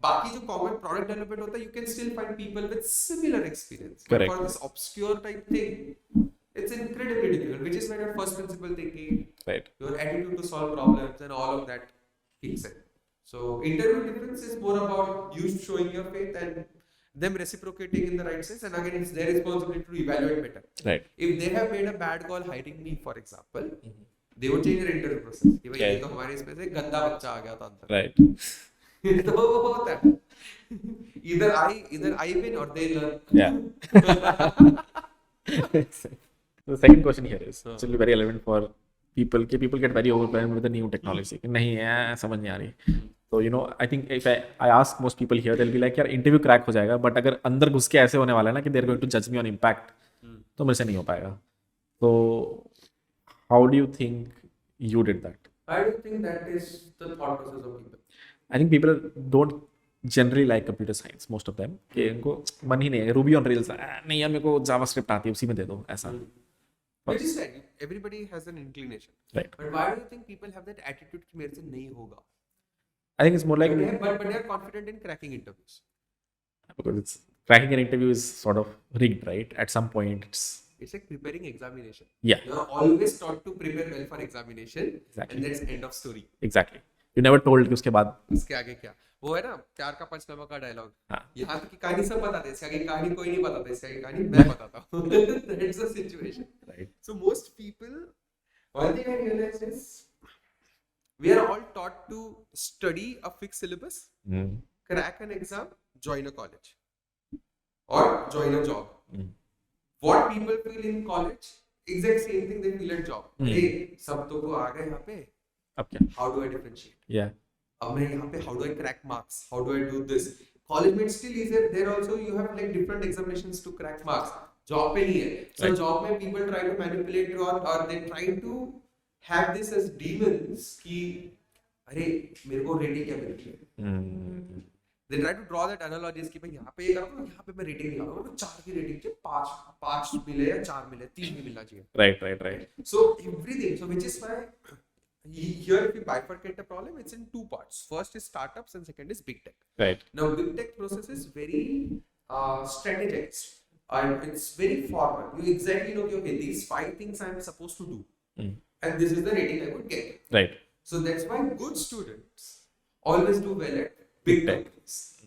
बाकी जो common product development होता है, you can still find people with similar experience. Correct. But for this obscure type thing, it's incredibly difficult, which is why your first principle thinking, Right. your attitude to solve problems and all of that kicks in. So interview difference is more about you showing your faith and them reciprocating in the right sense, and again it's their responsibility to evaluate better. Right. If they have made a bad call hiring me, for example, they would change their interview process. कि भाई ये तो हमारे इसमें से गंदा बच्चा आ गया था अंदर. Right. तो होता है. Either I win or they learn. Yeah. The second question here is actually very relevant for people. People get very overwhelmed with the new technology. नहीं है, समझ नहीं आ रही. So I think if I ask most people here, they'll be like, यार interview crack हो जाएगा, but अगर अंदर घुस के ऐसे होने वाला है ना कि they're going to judge me on impact, तो मेरे से नहीं हो पाएगा. So how do you think you did that? I don't think that is the thought process of people. I think people don't generally like computer science, most of them. कि इनको मन ही नहीं है. Ruby on Rails, नहीं यार मेरे को JavaScript आती है, उसी में दे दो ऐसा. Which is right. Everybody has an inclination. Right. But why do you think people have that attitude कि मेरे से नहीं होगा? I think it's more like But they are confident in cracking interviews. because cracking an interview is sort of rigged, right? At some point, It's like preparing examination. Yeah. You're always taught to prepare well for examination. Exactly. And that's end of story. exactly. You never told कि उसके बाद उसके आगे क्या? वो है ना प्यार का पंचनामा का डायलॉग. हाँ. यहाँ की कहानी सब बताते हैं, इसके आगे कहानी कोई नहीं बताता, इसके आगे कहानी मैं बताता हूँ. That's the situation. Right. So most people, one thing I realized is we are all taught to study a fixed syllabus, crack an exam, join a college, or join a job. What people feel in college, exact same thing they feel at job. Hey, सब तो को आ गए यहाँ पे. अब क्या? How do I differentiate? Yeah. अब मैं यहाँ पे how do I crack marks? How do I do this? College में still easier. There also you have like different examinations to crack marks. Job पे नहीं है. So Right. job में people try to manipulate you or they try to have this as demons कि अरे मेरे को rating क्या मिलती है? They try to draw that analogies कि भाई यहाँ पे ये करता हूँ, यहाँ पे मैं rating निकालूँ, मेरे को 4 की rating चाहिए, 5 मिले या 4 मिले, 3 भी मिलना चाहिए. Right. So everything. So which is why here if you bifurcate the problem, it's in two parts. First is startups and second is big tech. Right. Now big tech process is very strategized and it's very formal. You exactly know okay, these 5 things I am supposed to do and this is the rating I would get. Right. So that's why good students always do well at big companies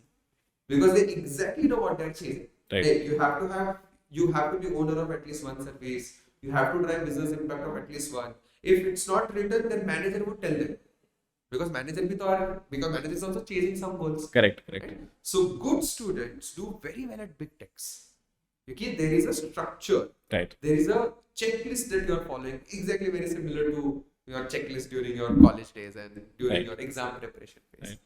because they exactly know what they're chasing. Right. Like, you have to have you have to be owner of at least one service. You have to drive business impact of at least one. If it's not written, then manager would tell them. Because manager is also chasing some goals. Correct. Right? So good students do very well at big techs. Okay, there is a structure. Right. There is a checklist that you are following, exactly very similar to your checklist during your college days and during your exam preparation phase. Right.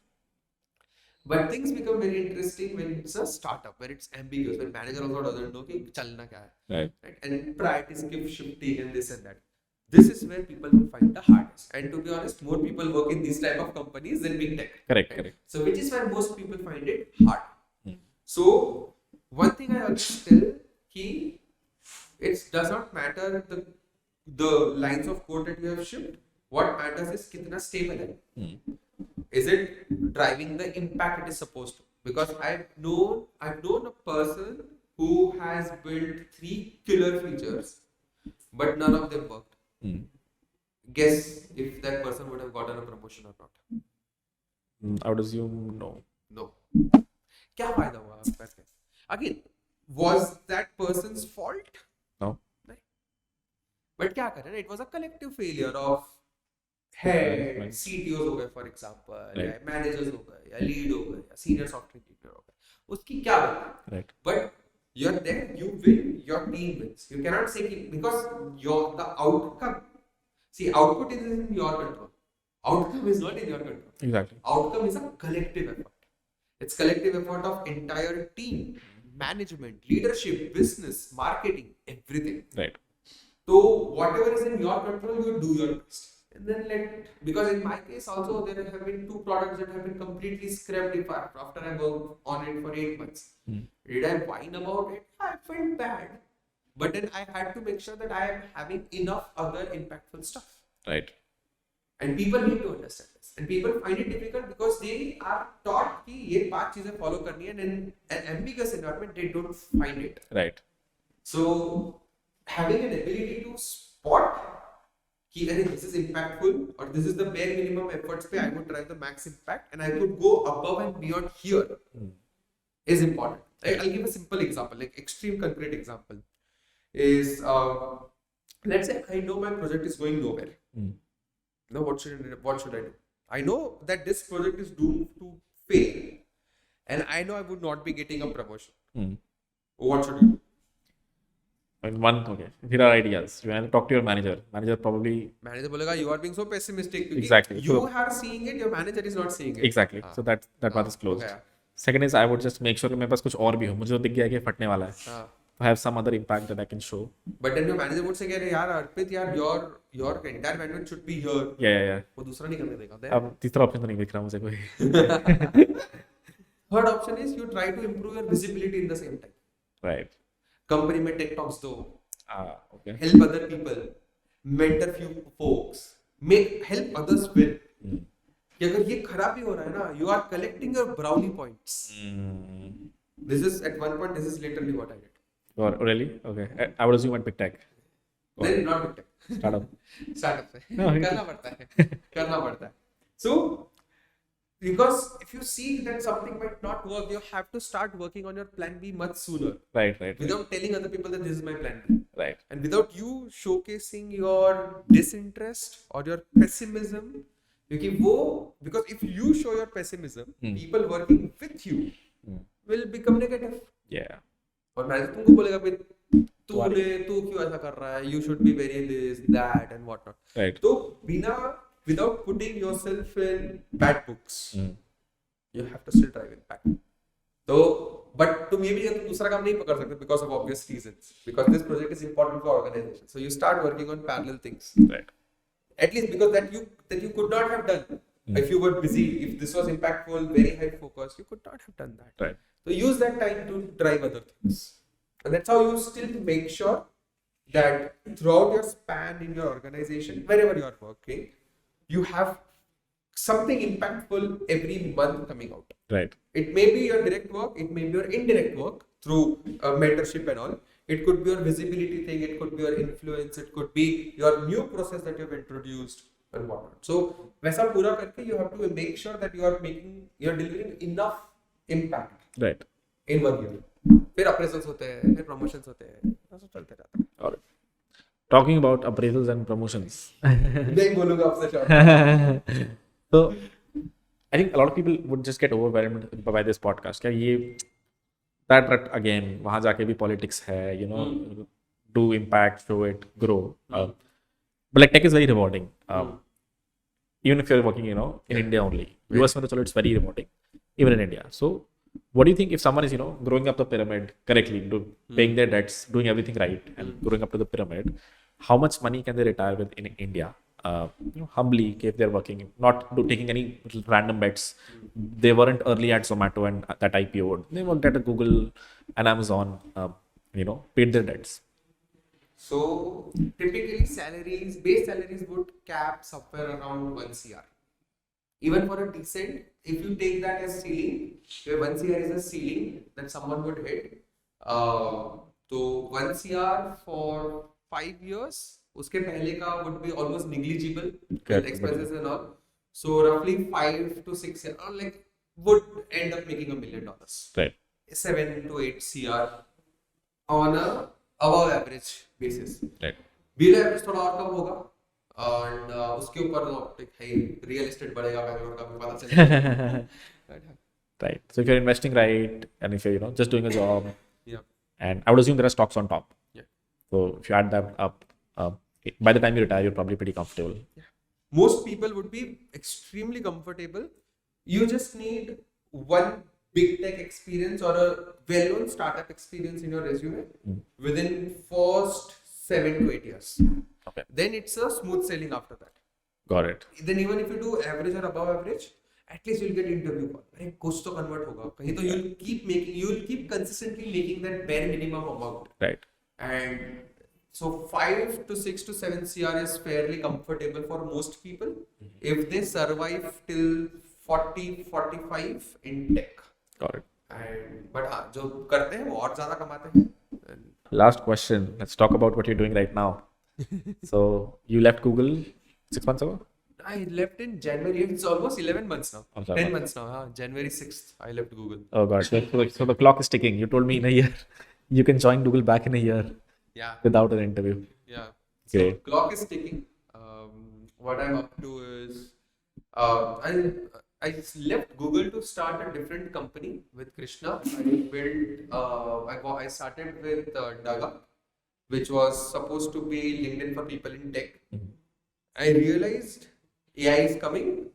But things become very interesting when it's a startup, when it's ambiguous, when manager also doesn't know कि चलना क्या है. Right. And priorities keep shifting and this and that. This is where people find the hardest. And to be honest, more people work in these type of companies than big tech. Correct. So which is where most people find it hard. So one thing I always tell कि it does not matter the lines of code that you have shipped. What matters is कितना stable है. Is it driving the impact it is supposed to? Because I've known a person who has built 3 killer features, but none of them worked. Guess if that person would have gotten a promotion or not. I would assume no. No. क्या फायदा हुआ? Again, was that person's fault? No. But क्या करें? It was a collective failure of head, CTOs हो गए for example, या managers हो गए, या lead हो गए, या senior software engineer हो गए. उसकी क्या बात? Right. But you're there, you win, your team wins. You cannot say because the outcome. See, output is in your control. Outcome is not in your control. Exactly. Outcome is a collective effort. It's collective effort of entire team, management, leadership, business, marketing, everything. Right. So whatever is in your control, you do your best. And then because in my case also there have been 2 products that have been completely scrapped after I worked on it for 8 months. Did I whine about it? I felt bad. But then I had to make sure that I am having enough other impactful stuff. Right. And people need to understand this. And people find it difficult because they are taught कि ये 5 चीजें follow करनी है, and in an ambiguous environment they don't find it. Right. So having an ability to spot कि this is impactful or this is the bare minimum efforts पे I would drive the max impact and I could go above and beyond here is important. I'll give a simple example, like extreme concrete example is let's say I know my project is going nowhere. Now what should I do? I know that this project is doomed to fail and I know I would not be getting a promotion. What should you do? Okay. Here are ideas. You want to talk to your manager. Manager बोलेगा you are being so pessimistic. Exactly. You are seeing it, your manager is not seeing it. Exactly. So that part is closed. Okay. Second is I would just make sure कि मेरे पास कुछ और भी हो. मुझे तो दिख गया कि फटने वाला है. I have some other impact that I can show. But then your manager would say यार अर्पित यार your entire bandwidth should be here. Yeah. वो दूसरा नहीं करने देगा. अब तीसरा ऑप्शन तो नहीं दिख रहा मुझे कोई. Third option is you try to improve your visibility in the same time. Right. Company में tech talks दो. Okay. Help other people. Mentor few folks. Help others win. कि अगर ये खराब भी हो रहा है ना, you are collecting your brownie points. This is at one point. This is literally what I did. Oh, really? Okay. I would assume at big tech. Then not big tech. Startup से करना पड़ता है. So because if you see that something might not work, you have to start working on your plan B much sooner. Right. Without telling other people that this is my plan B. Right. And without you showcasing your disinterest or your pessimism, because if you show your pessimism, people working with you will become negative. Yeah. और manager तुमको बोलेगा भाई तू क्यों ऐसा कर रहा है? You should be very this, that, and whatnot. Right. तो without putting yourself in bad books, you have to still drive impact. So, but तुम ये भी दूसरा काम नहीं पकड़ सकते because of obvious reasons. Because this project is important for organization. So you start working on parallel things. Right. At least because that you could not have done if you were busy. If this was impactful, very high focus, you could not have done that. Right. So use that time to drive other things. And that's how you still make sure that throughout your span in your organization, wherever you are working, you have something impactful every month coming out. Right. It may be your direct work, it may be your indirect work through mentorship and all. It could be your visibility thing, it could be your influence, it could be your new process that you have introduced and whatnot. So, वैसा पूरा करके you have to make sure that you are delivering enough impact. Right. In 1 year. फिर appraisals होते हैं, फिर promotions होते हैं, ऐसा चलते रहता है. All right. Talking about appraisals and promotions. नहीं बोलूँगा आपसे short. So I think a lot of people would just get overwhelmed by this podcast. क्या ये that rut again, वहाँ जाके भी politics है, you know, do impact, show it, grow. But like tech is very rewarding. Even if you're working, you know, in India only. US में तो चलो it's very rewarding, even in India. So what do you think if someone is, you know, growing up the pyramid correctly, paying their debts, doing everything right, and growing up to the pyramid, how much money can they retire with in India? You know, humbly, if they're working, not taking any random bets. They weren't early at Zomato and that IPO'd. They worked at Google and Amazon, you know, paid their debts. So typically base salaries would cap somewhere around 1 CR. Even for a decent, if you take that as ceiling, where 1 CR is a ceiling that someone would hit, so 1 CR for 5 years, उसके पहले का would be almost negligible with expenses and all. So roughly 5 to 6 years, or like would end up making $1 million. Right. 7 to 8 CR on a above average basis. Right. Below average थोड़ा और कम होगा. And उसके ऊपर real estate बढ़ेगा बैंगलोर का भी पता चलेगा. Right. So if you're investing right, and if you're, you know, just doing a job, Yeah. and I would assume there are stocks on top. Yeah. So if you add that up, by the time you retire, you're probably pretty comfortable. Yeah. Most people would be extremely comfortable. You just need one big tech experience or a well-known startup experience in your resume within first 7 to 8 years. Okay. Then it's a smooth sailing after that. Got it. Then even if you do average or above average, at least you'll get interview call. अरे कुछ तो convert होगा. कहीं तो you'll keep consistently making that bare minimum amount. Right. And so 5 to 6 to 7 CR is fairly comfortable for most people if they survive till 40, 45 in tech. Got it. But हाँ, जो करते हैं वो और ज़्यादा कमाते हैं. Last question. Let's talk about what you're doing right now. So you left Google 6 months ago? I left in January. It's almost 11 months now. I'm sorry, 10 months now. January 6th, I left Google. Oh God. So the clock is ticking. You told me in a year. You can join Google back in a year. Yeah. Without an interview. Yeah. Great. So clock is ticking. What I'm up to is I just left Google to start a different company with Krishna. I started with 𝗥𝗲𝗳𝗲𝗿𝗶, which was supposed to be LinkedIn for people in tech. I realized AI is coming.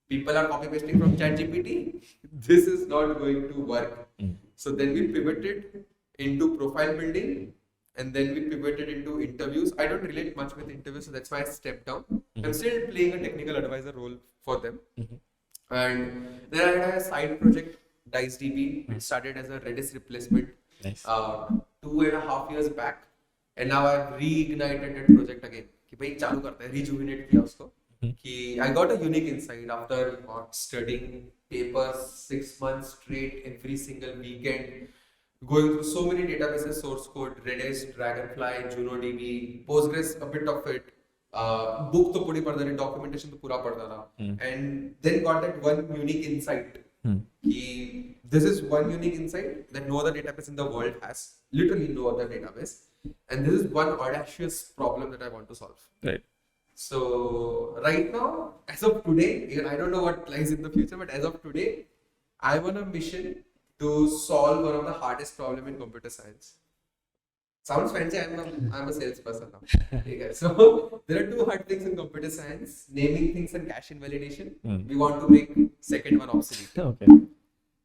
People are copy pasting from ChatGPT. This is not going to work. So then we pivoted into profile building, and then we pivoted into interviews. I don't relate much with interviews, so that's why I stepped down. I'm still playing a technical advisor role for them. And then I had a side project, DiceDB. It started as a Redis replacement. Nice. 2.5 years back, and now I've reignited that project again. कि भाई चालू करते हैं, rejuvenate किया उसको. कि I got a unique insight after studying papers 6 months straight every single weekend, going through so many databases, source code, Redis, Dragonfly, JunoDB, Postgres, a bit of it. Book तो पूरी पढ़ रही, documentation तो पूरा पढ़ रहा, and then got that one unique insight. कि this is one unique insight that no other database in the world has, literally no other database, and this is one audacious problem that I want to solve. Right. So right now, as of today, I don't know what lies in the future, but as of today, I'm on a mission to solve one of the hardest problem in computer science. Sounds fancy. I'm a salesperson now. Okay, so there are two hard things in computer science: naming things and cache invalidation. We want to make second one obsolete. Okay.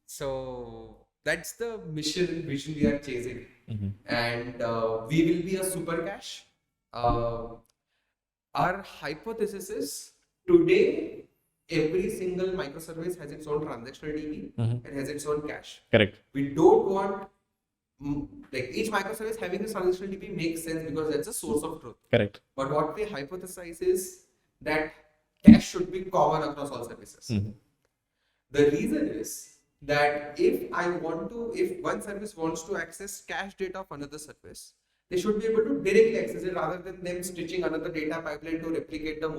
So that's the mission and vision we are chasing, and we will be a super cache. Our hypothesis is today every single microservice has its own transactional DB and has its own cache. Correct. We don't want like each microservice having a transactional DB makes sense because that's a source of truth. Correct. But what we hypothesize is that cache should be common across all services. The reason is that if one service wants to access cache data of another service, they should be able to directly access it rather than them stitching another data pipeline to replicate the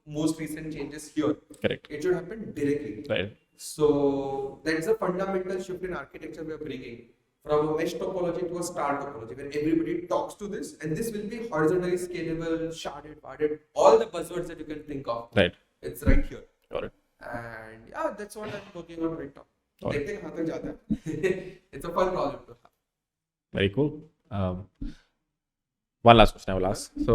most recent changes here. Correct. It should happen directly. Right. So that's a fundamental shift in architecture we are bringing from a mesh topology to a star topology, where everybody talks to this, and this will be horizontally scalable, sharded, parted, all the buzzwords that you can think of. Right. It's right here. Got it. And yeah, that's what I'm working on right now. Got it. देखते हैं कहाँ तक जाता है. It's a fun problem to have. Very cool. One last question I will ask. So,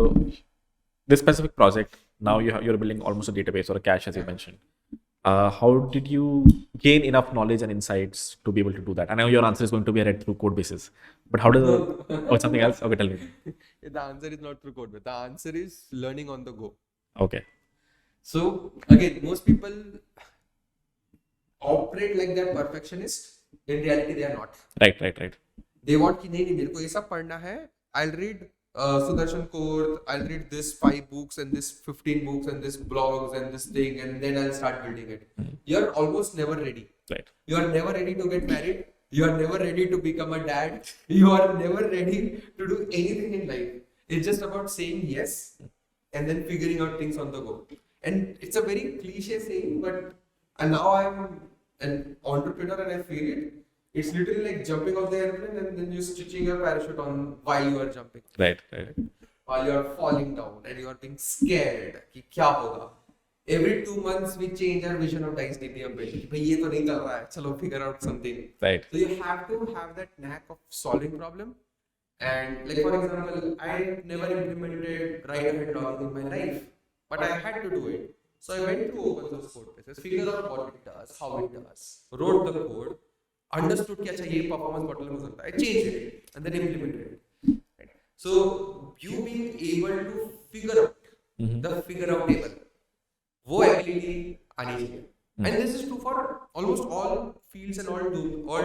this specific project, now you're building almost a database or a cache, as you mentioned. How did you gain enough knowledge and insights to be able to do that? I know your answer is going to be a read through code basis, but how does or something else? Okay, tell me. The answer is not through code, but the answer is learning on the go. Okay. So again, most people operate like they're perfectionists. In reality, they are not. Right. They want कि नहीं मेरे को ये सब पढ़ना है. I'll read 𝗠𝘁𝗲𝗿𝗶𝗀𝗀, I'll read this 5 books and this 15 books and this blogs and this thing, and then I'll start building it. You're almost never ready. Right. You are never ready to get married. You are never ready to become a dad. You are never ready to do anything in life. It's just about saying yes and then figuring out things on the go. And it's a very cliche saying, but now I'm an entrepreneur and I feel it. It's literally like jumping off the airplane and then you're stitching your parachute on while you are jumping. Right. While you are falling down and you are being scared कि क्या होगा. Every 2 months we change our vision of Dice DTM पे कि भाई ये तो नहीं चल रहा है, चलो figure out something. Right. So you have to have that knack of solving problem. And like for example, I never implemented write-ahead logging in my life, but I had to do it. So I went through open source code bases, figured out what it does, how it does, wrote the code, understood कि अच्छा ये performance bottleneck हो सकता है, changed it, and then implemented it. Right? So you being able to figure out the figure out table, वो ability आनी चाहिए. And this is true for almost all fields and all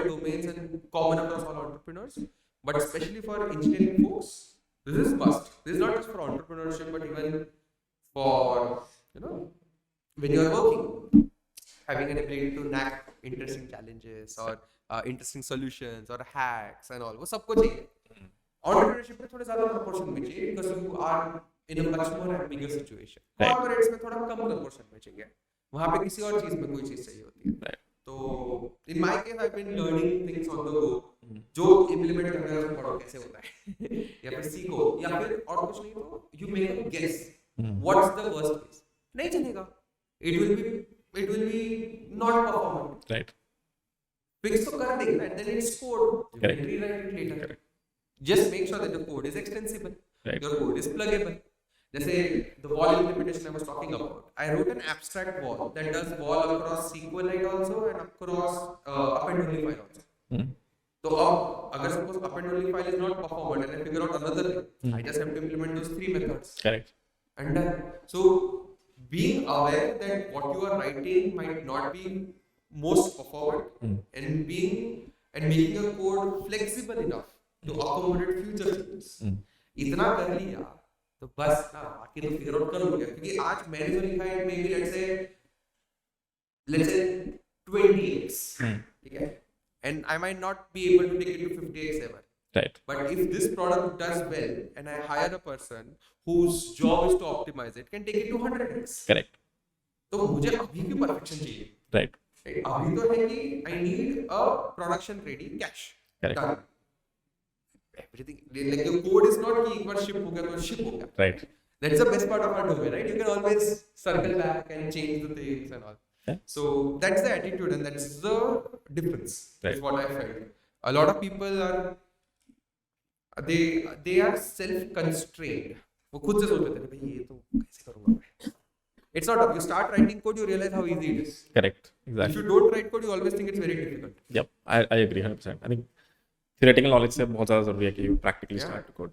domains and common across all entrepreneurs, but especially for engineering folks, this is must. This is not just for entrepreneurship, but even for when you are working, having an ability to knack interesting challenges or interesting solutions or hacks and all, वो सबको चाहिए. Entrepreneurship में थोड़े ज़्यादा proportion में चाहिए because you are in a much more ambiguous situation. Corporates में थोड़ा कम proportion में चाहिए. वहाँ पे किसी और चीज़ में कोई चीज़ चाहिए होती है. तो in my case I've been learning things on the go. जो implement करने का पढ़ो कैसे होता है या फिर सीखो या फिर और कुछ नहीं तो you make a guess. What's the worst case? नहीं चलेगा. It will be not performant. Right. Fix तो कर देंगे and then it's code. You can rewrite it later. Correct. Just make sure that the code is extensible. Right. Your code is pluggable. जैसे the wall implementation I was talking about. I wrote an abstract wall that does wall across SQLite also and across append only file also. So अगर suppose append only file is not performant and I figure out another thing, I just have to implement those 3 methods. Correct. And done. So being aware that what you are writing might not be most performant and making your code flexible enough to accommodate future things. इतना कर लिया तो बस ना बाकी तो figure out करोगे क्योंकि आज मैंने जो लिखा है maybe let's say 20x ठीक है and I might not be able to take it to 50x ever. Right. But if this product does well and I hire a person whose job is to optimize it, can take it to 100x. Correct. तो मुझे अभी भी perfection चाहिए. Right. अभी तो है कि I need a production ready cache. Correct. Done. Everything like your code is not कि एक बार ship हो गया तो ship हो गया. Right. That's the best part of our domain, right? You can always circle back and change the things and all. Yeah. So that's the attitude and that's the difference. Right. Is what I felt. A lot of people are they are self-constrained. वो खुद से सोच लेते हैं भाई ये तो कैसे करूँगा मैं? It's not. You start writing code, you realize how easy it is. Correct. If Exactly. you don't write code, you always think it's very difficult. Yep. I agree 100%. I think theoretical knowledge से बहुत ज़्यादा ज़रूरी है कि you practically Yeah. start to code.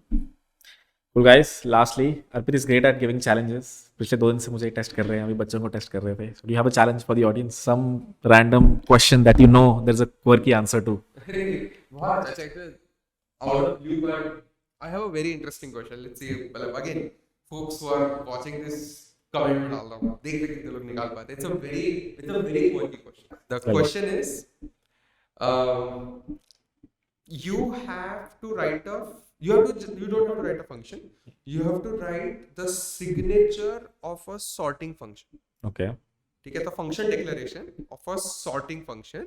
Cool guys. Lastly, Arpit is great at giving challenges. पिछले 2 दिन से मुझे टेस्ट कर रहे हैं, अभी बच्चों को टेस्ट कर रहे थे. So do you have a challenge for the audience? Some random question that you know there's a quirky answer to. What? That's actually out of you, but I have a very interesting question. Let's see. Well, again, folks who are watching this, comment में डाल रहा हूँ. देख ले कितने लोग निकाल पाते. It's a very quirky question. The question is, you have to write a. You don't have to write a function. You have to write the signature of a sorting function. Okay. ठीक है तो function declaration of a sorting function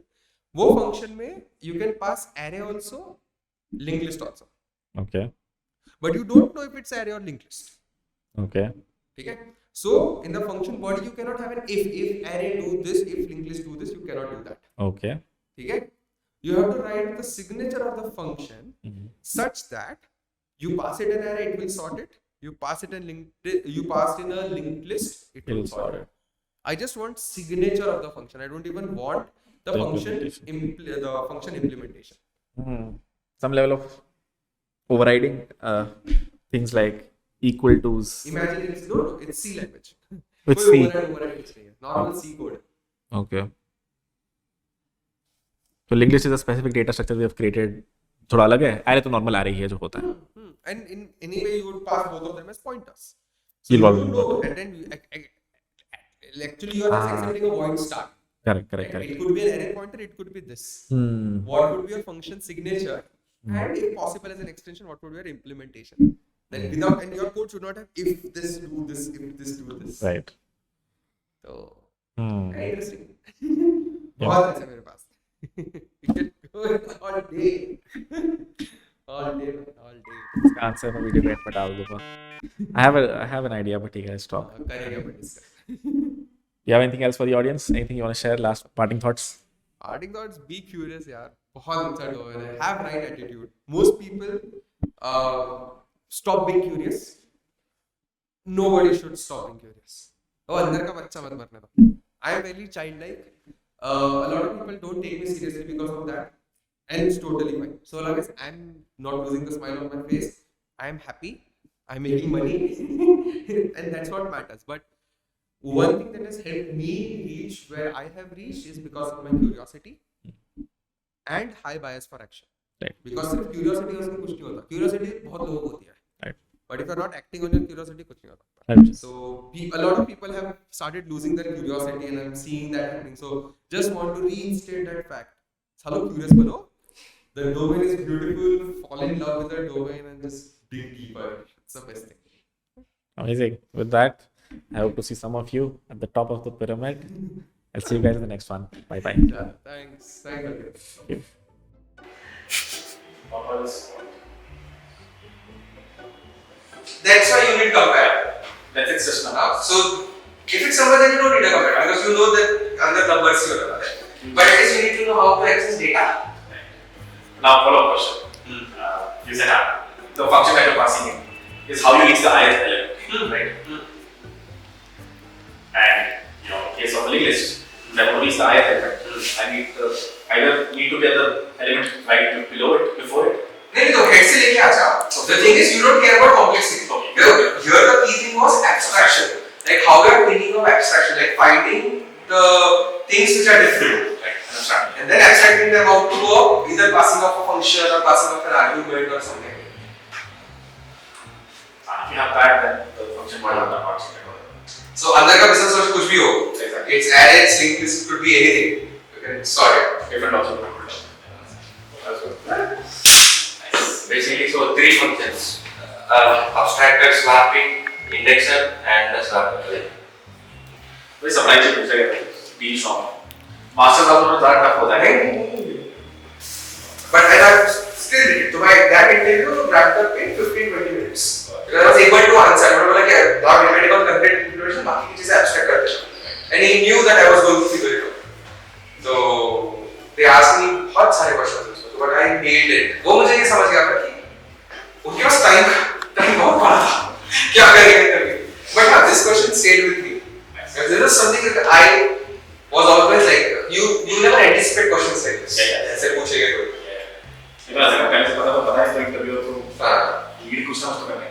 वो function में you can pass array also, linked list also. Okay. But you don't know if it's array or linked list. Okay. Okay. So in the function body you cannot have an if array do this, if linked list do this, you cannot do that. Okay. Okay. You have to write the signature of the function such that you pass it an array, it will sort it. You pass it in a linked list, it will sort it. I just want signature of the function. I don't even want the function implementation. Some level of overriding things like equal to's. Imagine it's C language. With C. Normal C code. Okay. So linked list is a specific data structure we have created. थोड़ा अलग है. array तो normal array ही है जो होता है. And in any way you would pass both of them as pointers. So You'll you know, and then actually you are just accepting a void start. Correct. It could be an array pointer, it could be this. What would be your function signature? And if possible as an extension, what would be your implementation? Then without, and your code should not have if this do this, if this do this. Right. So Very interesting. बहुत अच्छा मेरे पास. You can go all day. All day. इसका answer मैं video में डाल दूंगा. I have an idea, but let's talk. करेंगे अपन discuss. You have anything else for the audience? Anything you want to share? Last parting thoughts? Parting thoughts, be curious यार. बहुत अच्छा domain है. Have right attitude. Most people stop being curious. Nobody should stop being curious. Oh, अंदर का बच्चा मत मरने दो. I am very childlike. A lot of people don't take me seriously because of that. And it's totally fine. So long as I'm not losing the smile on my face, I am happy. I'm making money. And that's what matters. But one thing that has helped me reach where I have reached is because of my curiosity and high bias for action. Right. Because सिर्फ curiosity उसमें कुछ नहीं होता. Curiosity बहुत लोगों को होती है. Right. But if you're not acting on your curiosity, कुछ नहीं होता. Right. So a lot of people have started losing their curiosity, and I'm seeing that happening. So just want to reinstate that fact. Hello, curious bano. The domain is beautiful. Fall in love with the domain and just dig deeper. It's the best thing. Amazing. With that, I hope to see some of you at the top of the pyramid. I'll see you guys in the next one. Bye bye. Yeah, thanks. Thank you. That's why you need compare. That's it system. So if it's somewhere, then you don't need a compare because you know that under numbers you are there. But at least you need to know how to access data. Now follow-up question. You said the function that you're passing in is how you reach the ith element, right? And in case of a linked list, if I want to reach the ith element, I need either need to get the element right below it, before it. नहीं तो head से लेके आ जाओ. The thing is you don't care about complexity. Here the key thing was abstraction. Like how we are thinking of abstraction, like finding the things which are different. Understand? And then abstracting them out to either passing off a function or passing off an argument or something. If you have that, then the function model is not considered. So अंदर का business source कुछ भी हो, it's array, it's linked list, could be anything. You can sort it. Different also. That's good. Basically, so three functions: abstractor, swapping, indexer, and the swapper. वही supply chain पूछा गया D strong. Master का तो ज़्यादा tough होता है. But I have still did it. So my that interview wrapped up in 15-20 minutes. Because I was able to answer. I was like, not depending on content implementation, बाकी की चीजें abstract करते हैं. And he knew that I was going to figure it out. So they asked me बहुत सारे questions. But I nailed it. वो मुझे ये समझ गया था कि उनके पास टाइम बहुत कम था. क्या करेंगे कभी? But yeah, this question stayed with me. This is something that I was always like, you never anticipate questions like this. ऐसे पूछेगा कोई. इतना पहले से पता है तो इंटरव्यू तो लीड कुछ ना कुछ तो करना है.